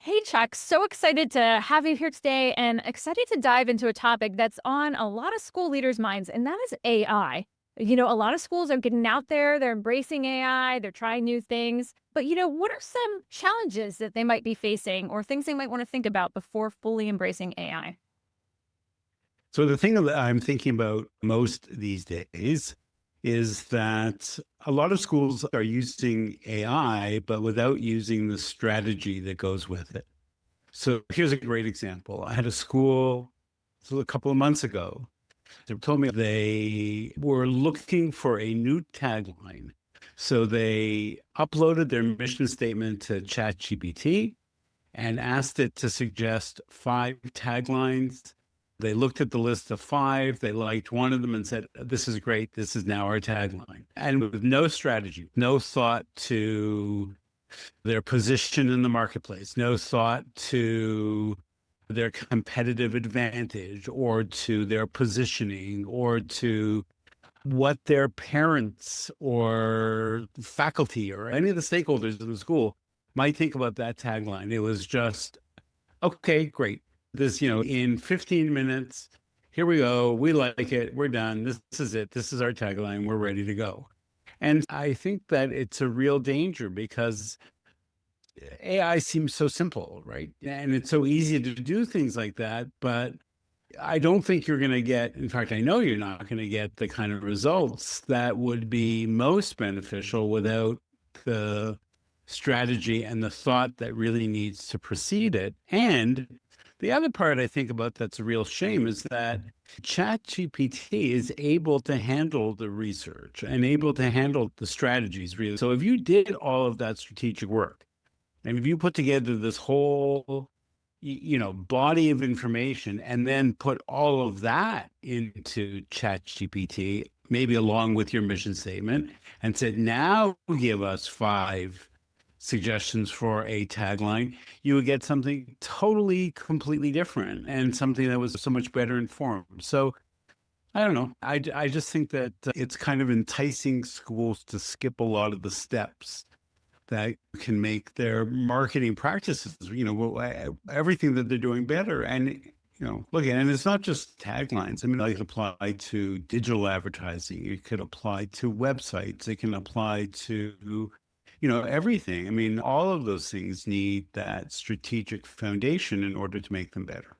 Hey, Chuck. So excited to have you here today and excited to dive into a topic that's on a lot of school leaders' minds, and that is AI. A lot of schools are getting out there, they're embracing AI, they're trying new things. But, what are some challenges that they might be facing or things they might want to think about before fully embracing AI? So the thing that I'm thinking about most these days is that a lot of schools are using AI, but without using the strategy that goes with it. So here's a great example. I had a school a couple of months ago. They told me they were looking for a new tagline. So they uploaded their mission statement to ChatGPT and asked it to suggest five taglines. They looked at the list of five, they liked one of them and said, "This is great. This is now our tagline." And with no strategy, no thought to their position in the marketplace, no thought to their competitive advantage or to their positioning or to what their parents or faculty or any of the stakeholders in the school might think about that tagline. It was just, okay, great. In 15 minutes, here we go. We like it. We're done. This is it. This is our tagline. We're ready to go. And I think that it's a real danger because AI seems so simple, right? And it's so easy to do things like that. But I don't think you're going to get, in fact, I know you're not going to get the kind of results that would be most beneficial without the strategy and the thought that really needs to precede it. And the other part I think about that's a real shame is that ChatGPT is able to handle the research and able to handle the strategies, really. So if you did all of that strategic work, and if you put together this whole body of information and then put all of that into ChatGPT, maybe along with your mission statement, and said, now give us five suggestions for a tagline, you would get something totally, completely different and something that was so much better informed. So I don't know. I just think that it's kind of enticing schools to skip a lot of the steps that can make their marketing practices, everything that they're doing better. And, look, and it's not just taglines. I mean, it can apply to digital advertising. It could apply to websites. It can apply to, everything. I mean, all of those things need that strategic foundation in order to make them better.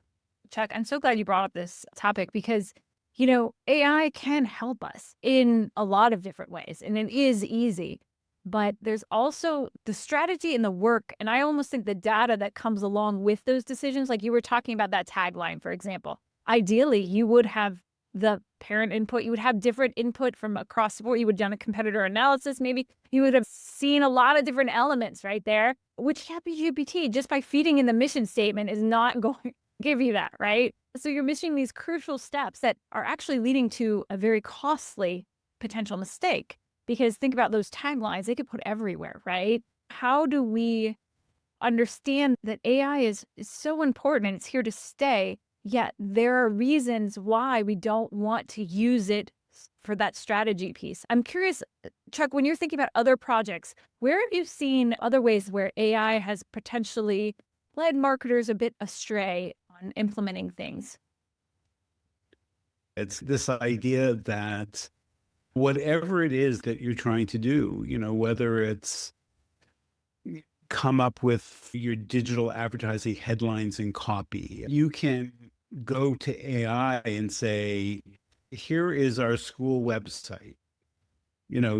Chuck, I'm so glad you brought up this topic because, AI can help us in a lot of different ways, and it is easy. But there's also the strategy and the work. And I almost think the data that comes along with those decisions, like you were talking about that tagline, for example. Ideally, you would have the parent input, you would have different input from across the board. You would have done a competitor analysis, maybe you would have seen a lot of different elements right there, which ChatGPT, just by feeding in the mission statement, is not going to give you that, right? So you're missing these crucial steps that are actually leading to a very costly potential mistake. Because think about those taglines, they could put everywhere, right? How do we understand that AI is so important and it's here to stay, yet there are reasons why we don't want to use it for that strategy piece? I'm curious, Chuck, when you're thinking about other projects, where have you seen other ways where AI has potentially led marketers a bit astray on implementing things? It's this idea that whatever it is that you're trying to do, whether it's come up with your digital advertising headlines and copy, you can go to AI and say, here is our school website.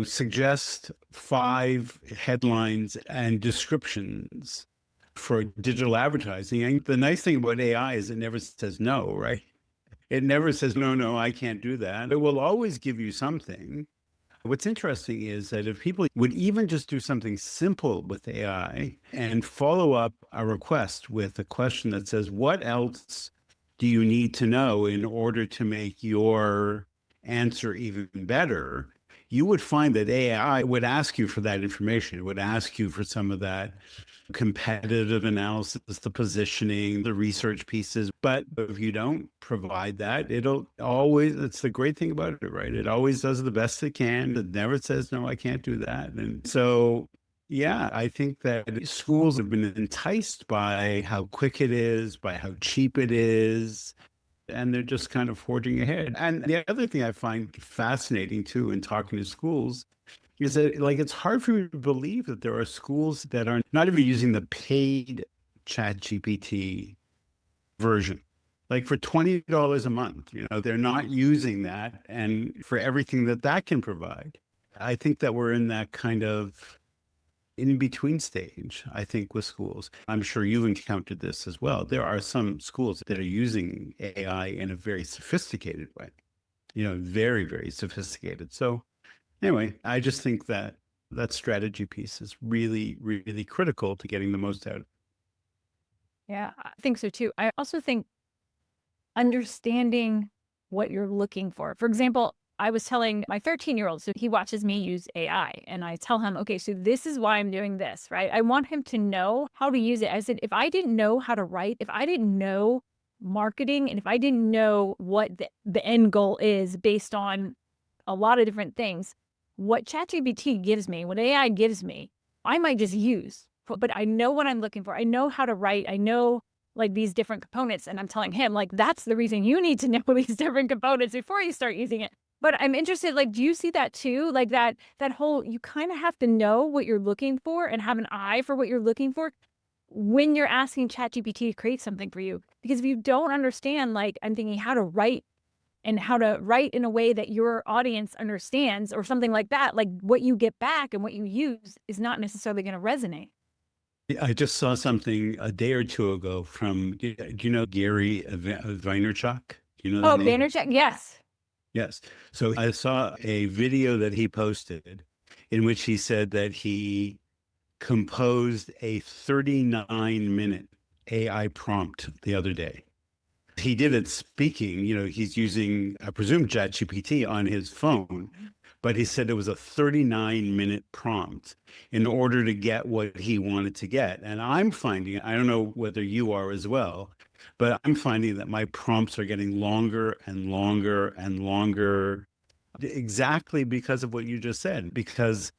Suggest five headlines and descriptions for digital advertising. And the nice thing about AI is it never says no, right? It never says, no, no, I can't do that. It will always give you something. What's interesting is that if people would even just do something simple with AI and follow up a request with a question that says, what else do you need to know in order to make your answer even better? You would find that AI would ask you for that information. It would ask you for some of that competitive analysis, the positioning, the research pieces. But if you don't provide that, it's the great thing about it, right? It always does the best it can. It never says, no, I can't do that. And so Yeah, I think that schools have been enticed by how quick it is, by how cheap it is, and they're just kind of forging ahead. And the other thing I find fascinating too in talking to schools is that, like, it's hard for me to believe that there are schools that are not even using the paid ChatGPT version. Like for $20 a month, they're not using that, and for everything that that can provide. I think that we're in that kind of in between stage, I think, with schools. I'm sure you've encountered this as well. There are some schools that are using AI in a very sophisticated way, very, very sophisticated. So anyway, I just think that that strategy piece is really, really critical to getting the most out of it. Yeah, I think so too. I also think understanding what you're looking for. For example, I was telling my 13-year-old, so he watches me use AI, and I tell him, okay, so this is why I'm doing this, right? I want him to know how to use it. I said, if I didn't know how to write, if I didn't know marketing, and if I didn't know what the end goal is based on a lot of different things, what ChatGPT gives me, what AI gives me, I might just use. But I know what I'm looking for. I know how to write. I know like these different components. And I'm telling him, like, that's the reason you need to know these different components before you start using it. But I'm interested, like, do you see that too? Like that whole, you kind of have to know what you're looking for and have an eye for what you're looking for when you're asking ChatGPT to create something for you. Because if you don't understand, like, I'm thinking how to write and how to write in a way that your audience understands or something like that, like what you get back and what you use is not necessarily going to resonate. I just saw something a day or two ago from, do you know Gary Vaynerchuk? Do you know that Oh, name? Bannercheck, yes. Yes. So I saw a video that he posted in which he said that he composed a 39-minute AI prompt the other day. He did it speaking, he's using, I presume, ChatGPT on his phone, but he said it was a 39-minute prompt in order to get what he wanted to get. And I'm finding, I don't know whether you are as well, but I'm finding that my prompts are getting longer and longer and longer, exactly because of what you just said, because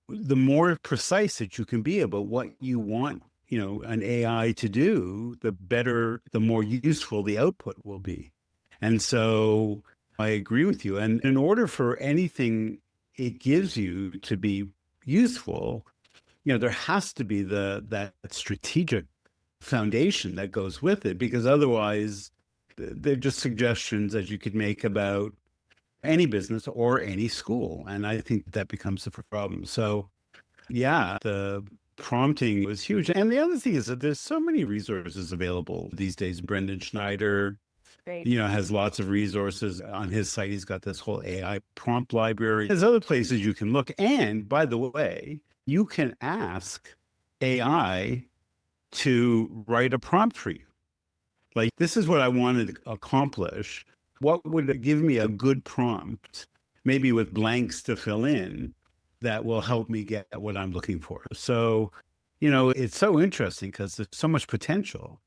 the more precise that you can be about what you want, an AI to do, the better, the more useful the output will be. And so I agree with you. And in order for anything it gives you to be useful, there has to be that strategic foundation that goes with it, because otherwise they're just suggestions that you could make about any business or any school. And I think that becomes a problem. So yeah, the prompting was huge. And the other thing is that there's so many resources available these days. Brendan Schneider, Great. has lots of resources on his site. He's got this whole AI prompt library. There's other places you can look. And by the way, you can ask AI to write a prompt for you. Like, this is what I wanted to accomplish. What would it give me a good prompt, maybe with blanks to fill in, that will help me get what I'm looking for? So, it's so interesting because there's so much potential.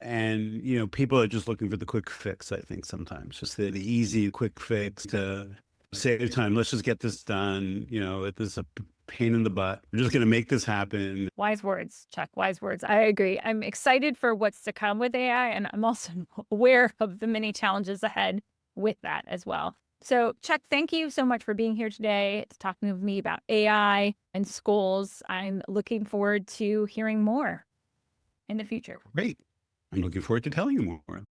And, people are just looking for the quick fix, I think sometimes, just the easy, quick fix to save time. Let's just get this done. This is a pain in the butt. We're just going to make this happen. Wise words, Chuck. Wise words. I agree. I'm excited for what's to come with AI, and I'm also aware of the many challenges ahead with that as well. So, Chuck, thank you so much for being here today, talking with me about AI and schools. I'm looking forward to hearing more in the future. Great. I'm looking forward to telling you more.